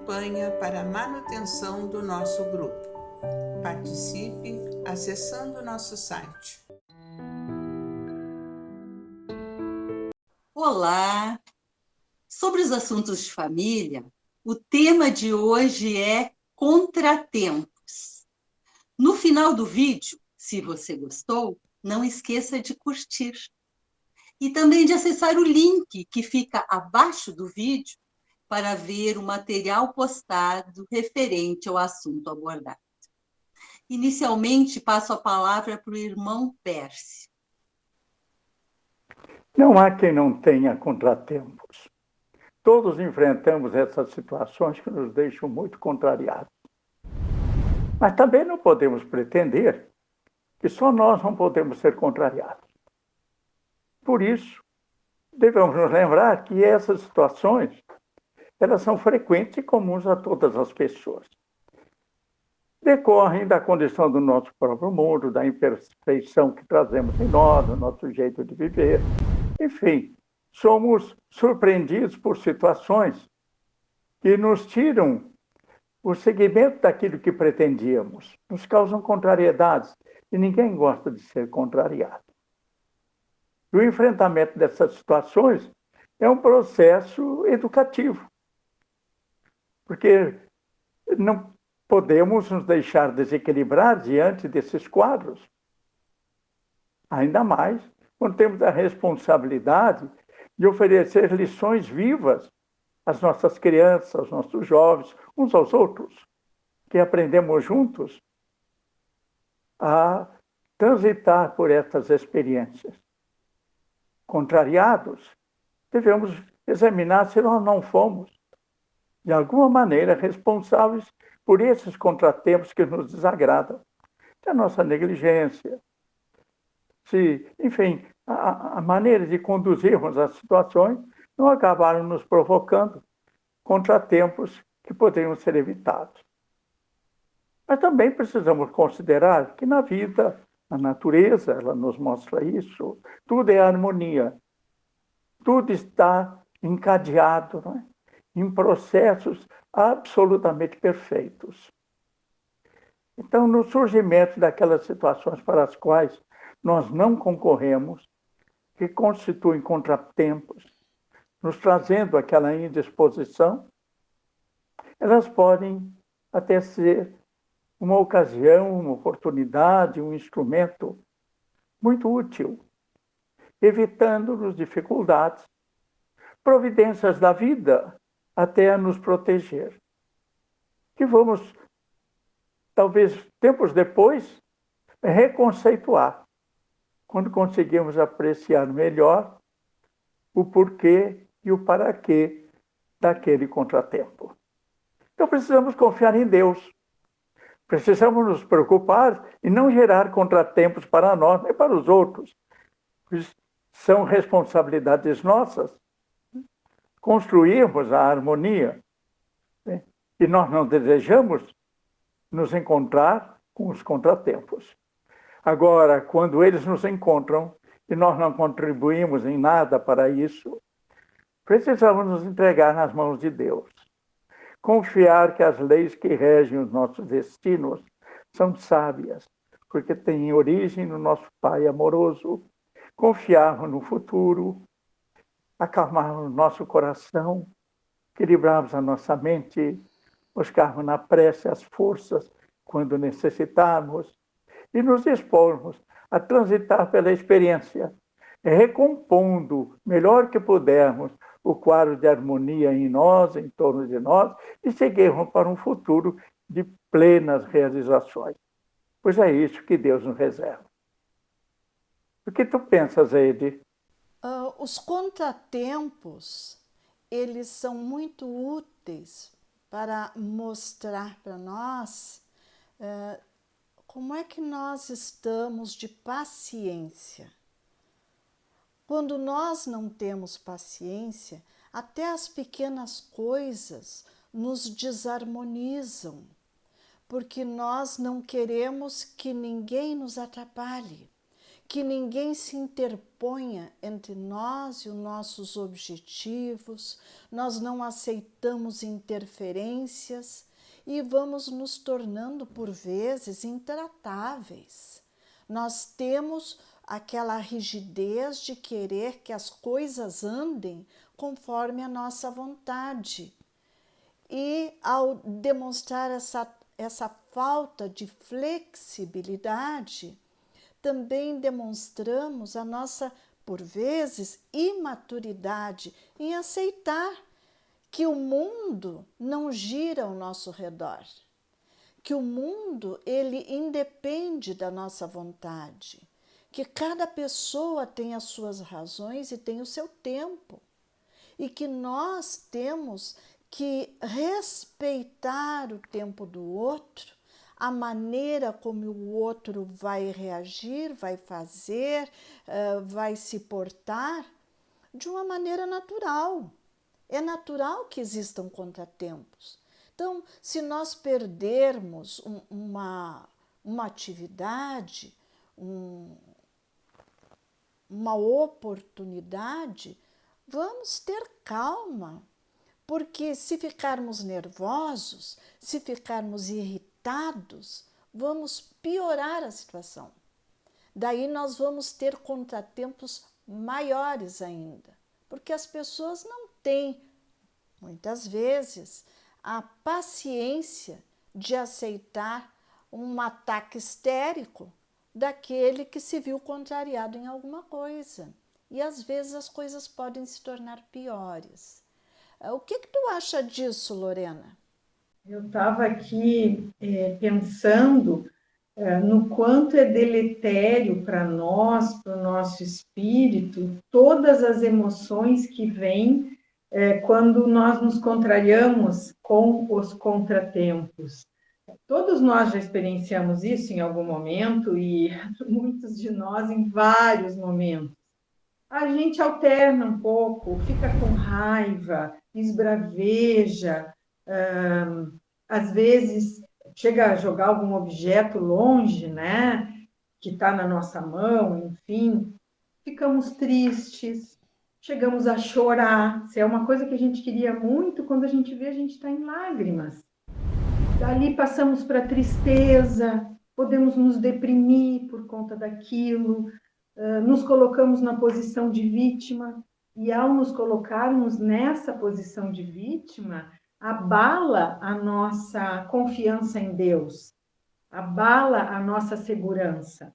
campanha para a manutenção do nosso grupo. Participe acessando nosso site. Olá! Sobre os assuntos de família, o tema de hoje é contratempos. No final do vídeo, se você gostou, não esqueça de curtir. E também de acessar o link que fica abaixo do vídeo para ver o material postado referente ao assunto abordado. Inicialmente, passo a palavra para o irmão Pércio. Não há quem não tenha contratempos. Todos enfrentamos essas situações que nos deixam muito contrariados. Mas também não podemos pretender que só nós não podemos ser contrariados. Por isso, devemos nos lembrar que essas situações, elas são frequentes e comuns a todas as pessoas. Decorrem da condição do nosso próprio mundo, da imperfeição que trazemos em nós, do nosso jeito de viver. Enfim, somos surpreendidos por situações que nos tiram o seguimento daquilo que pretendíamos, nos causam contrariedades e ninguém gosta de ser contrariado. E o enfrentamento dessas situações é um processo educativo, porque não podemos nos deixar desequilibrar diante desses quadros. Ainda mais quando temos a responsabilidade de oferecer lições vivas às nossas crianças, aos nossos jovens, uns aos outros, que aprendemos juntos a transitar por essas experiências. Contrariados, devemos examinar se nós não fomos, de alguma maneira, responsáveis por esses contratempos que nos desagradam. Se a nossa negligência, enfim, a maneira de conduzirmos as situações não acabaram nos provocando contratempos que poderiam ser evitados. Mas também precisamos considerar que na vida, a natureza, ela nos mostra isso, tudo é harmonia. Tudo está encadeado, não é? Em processos absolutamente perfeitos. Então, no surgimento daquelas situações para as quais nós não concorremos, que constituem contratempos, nos trazendo aquela indisposição, elas podem até ser uma ocasião, uma oportunidade, um instrumento muito útil, evitando-nos dificuldades, providências da vida até a nos proteger. Que vamos, talvez tempos depois, reconceituar, quando conseguimos apreciar melhor o porquê e o para quê daquele contratempo. Então precisamos confiar em Deus. Precisamos nos preocupar e não gerar contratempos para nós nem para os outros. São responsabilidades nossas construirmos a harmonia. Né? E nós não desejamos nos encontrar com os contratempos. Agora, quando eles nos encontram e nós não contribuímos em nada para isso, precisamos nos entregar nas mãos de Deus. Confiar que as leis que regem os nossos destinos são sábias, porque têm origem no nosso Pai amoroso. Confiarmos no futuro, acalmarmos nosso coração, equilibrarmos a nossa mente, buscarmos na prece as forças quando necessitarmos e nos expormos a transitar pela experiência, recompondo melhor que pudermos o quadro de harmonia em nós, em torno de nós, e seguirmos para um futuro de plenas realizações. Pois é isso que Deus nos reserva. O que tu pensas, Eide? Os contratempos, eles são muito úteis para mostrar para nós como é que nós estamos de paciência. Quando nós não temos paciência, até as pequenas coisas nos desarmonizam, porque nós não queremos que ninguém nos atrapalhe, que ninguém se interponha entre nós e os nossos objetivos, nós não aceitamos interferências e vamos nos tornando, por vezes, intratáveis. Nós temos aquela rigidez de querer que as coisas andem conforme a nossa vontade. E ao demonstrar essa falta de flexibilidade, também demonstramos a nossa, por vezes, imaturidade em aceitar que o mundo não gira ao nosso redor, que o mundo ele independe da nossa vontade, que cada pessoa tem as suas razões e tem o seu tempo, e que nós temos que respeitar o tempo do outro, a maneira como o outro vai reagir, vai fazer, vai se portar de uma maneira natural. É natural que existam contratempos. Então, se nós perdermos uma atividade, uma oportunidade, vamos ter calma, porque se ficarmos nervosos, se ficarmos irritados, vamos piorar a situação. Daí nós vamos ter contratempos maiores ainda, porque as pessoas não têm, muitas vezes, a paciência de aceitar um ataque histérico daquele que se viu contrariado em alguma coisa. E às vezes as coisas podem se tornar piores. O que tu acha disso, Lorena? Eu estava aqui pensando no quanto é deletério para nós, para o nosso espírito, todas as emoções que vêm quando nós nos contrariamos com os contratempos. Todos nós já experienciamos isso em algum momento e muitos de nós em vários momentos. A gente alterna um pouco, fica com raiva, esbraveja, às vezes chega a jogar algum objeto longe, né, que está na nossa mão, enfim, ficamos tristes, chegamos a chorar. Se é uma coisa que a gente queria muito, quando a gente vê, a gente está em lágrimas. Dali passamos para a tristeza, podemos nos deprimir por conta daquilo, nos colocamos na posição de vítima, e ao nos colocarmos nessa posição de vítima, abala a nossa confiança em Deus, abala a nossa segurança.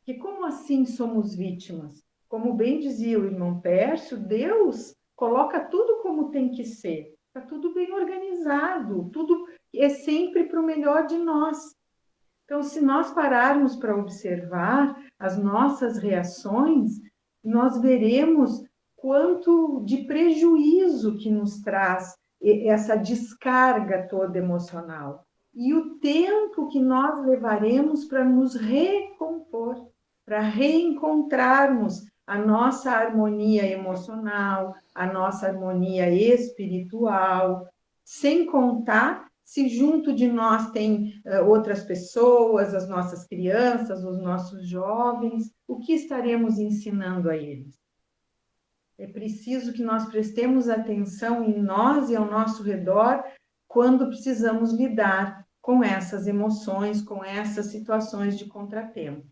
Que como assim somos vítimas? Como bem dizia o irmão Pércio, Deus coloca tudo como tem que ser, está tudo bem organizado, tudo é sempre para o melhor de nós. Então, se nós pararmos para observar as nossas reações, nós veremos quanto de prejuízo que nos traz essa descarga toda emocional. E o tempo que nós levaremos para nos recompor, para reencontrarmos a nossa harmonia emocional, a nossa harmonia espiritual, sem contar se junto de nós tem outras pessoas, as nossas crianças, os nossos jovens, o que estaremos ensinando a eles? É preciso que nós prestemos atenção em nós e ao nosso redor quando precisamos lidar com essas emoções, com essas situações de contratempo.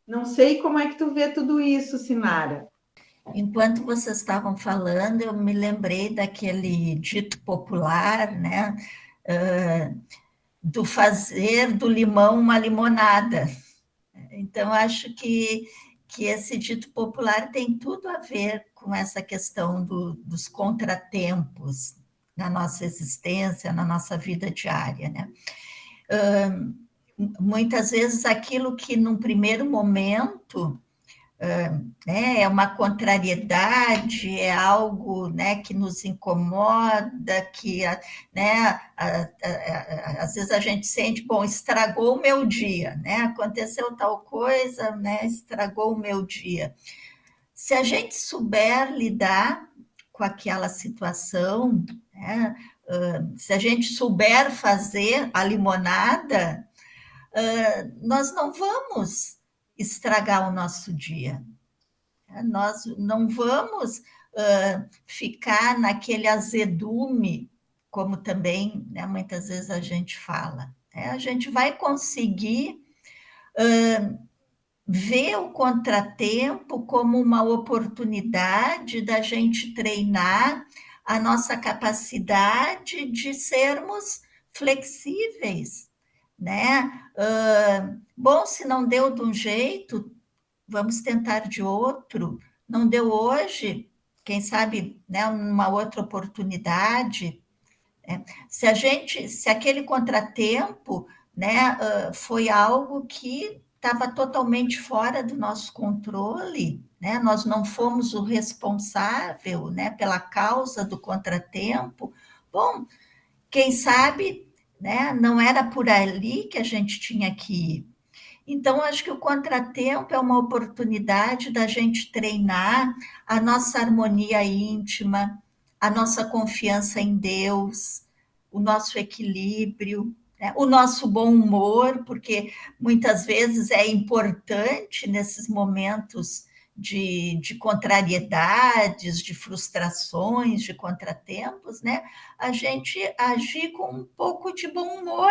Não sei como é que tu vê tudo isso, Sinara. Enquanto vocês estavam falando, eu me lembrei daquele dito popular, né? Do fazer do limão uma limonada. Então, acho que esse dito popular tem tudo a ver com essa questão dos contratempos na nossa existência, na nossa vida diária, né? Muitas vezes aquilo que num primeiro momento é uma contrariedade, é algo, né, que nos incomoda, que, né, às vezes a gente sente, bom, estragou o meu dia, né, aconteceu tal coisa, né, estragou o meu dia. Se a gente souber lidar com aquela situação, né, se a gente souber fazer a limonada, nós não vamos estragar o nosso dia. Nós não vamos ficar naquele azedume, como também, né, muitas vezes a gente fala. A gente vai conseguir ver o contratempo como uma oportunidade da gente treinar a nossa capacidade de sermos flexíveis, né? Bom, se não deu de um jeito, vamos tentar de outro. Não deu hoje, quem sabe, né, uma outra oportunidade. Se aquele contratempo, né, foi algo que estava totalmente fora do nosso controle, né? Nós não fomos o responsável, né, pela causa do contratempo. Bom, quem sabe, né, não era por ali que a gente tinha que ir. Então, acho que o contratempo é uma oportunidade da gente treinar a nossa harmonia íntima, a nossa confiança em Deus, o nosso equilíbrio, né? O nosso bom humor, porque muitas vezes é importante nesses momentos de contrariedades, de frustrações, de contratempos, né? A gente agir com um pouco de bom humor,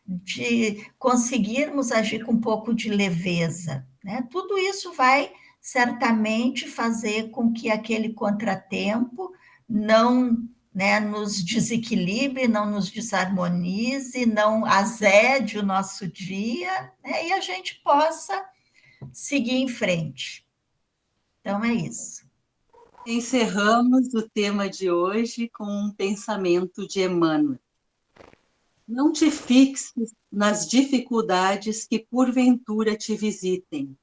de conseguirmos agir com um pouco de leveza. Né? Tudo isso vai certamente fazer com que aquele contratempo não, né, nos desequilibre, não nos desarmonize, não azede o nosso dia, né, e a gente possa seguir em frente. Então, é isso. Encerramos o tema de hoje com um pensamento de Emmanuel. Não te fixes nas dificuldades que porventura te visitem,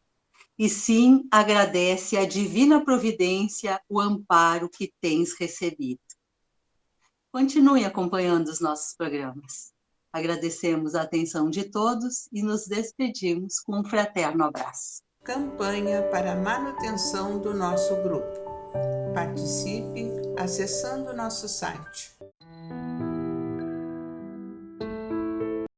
e sim agradece à divina providência o amparo que tens recebido. Continue acompanhando os nossos programas. Agradecemos a atenção de todos e nos despedimos com um fraterno abraço. Campanha para a manutenção do nosso grupo. Participe acessando nosso site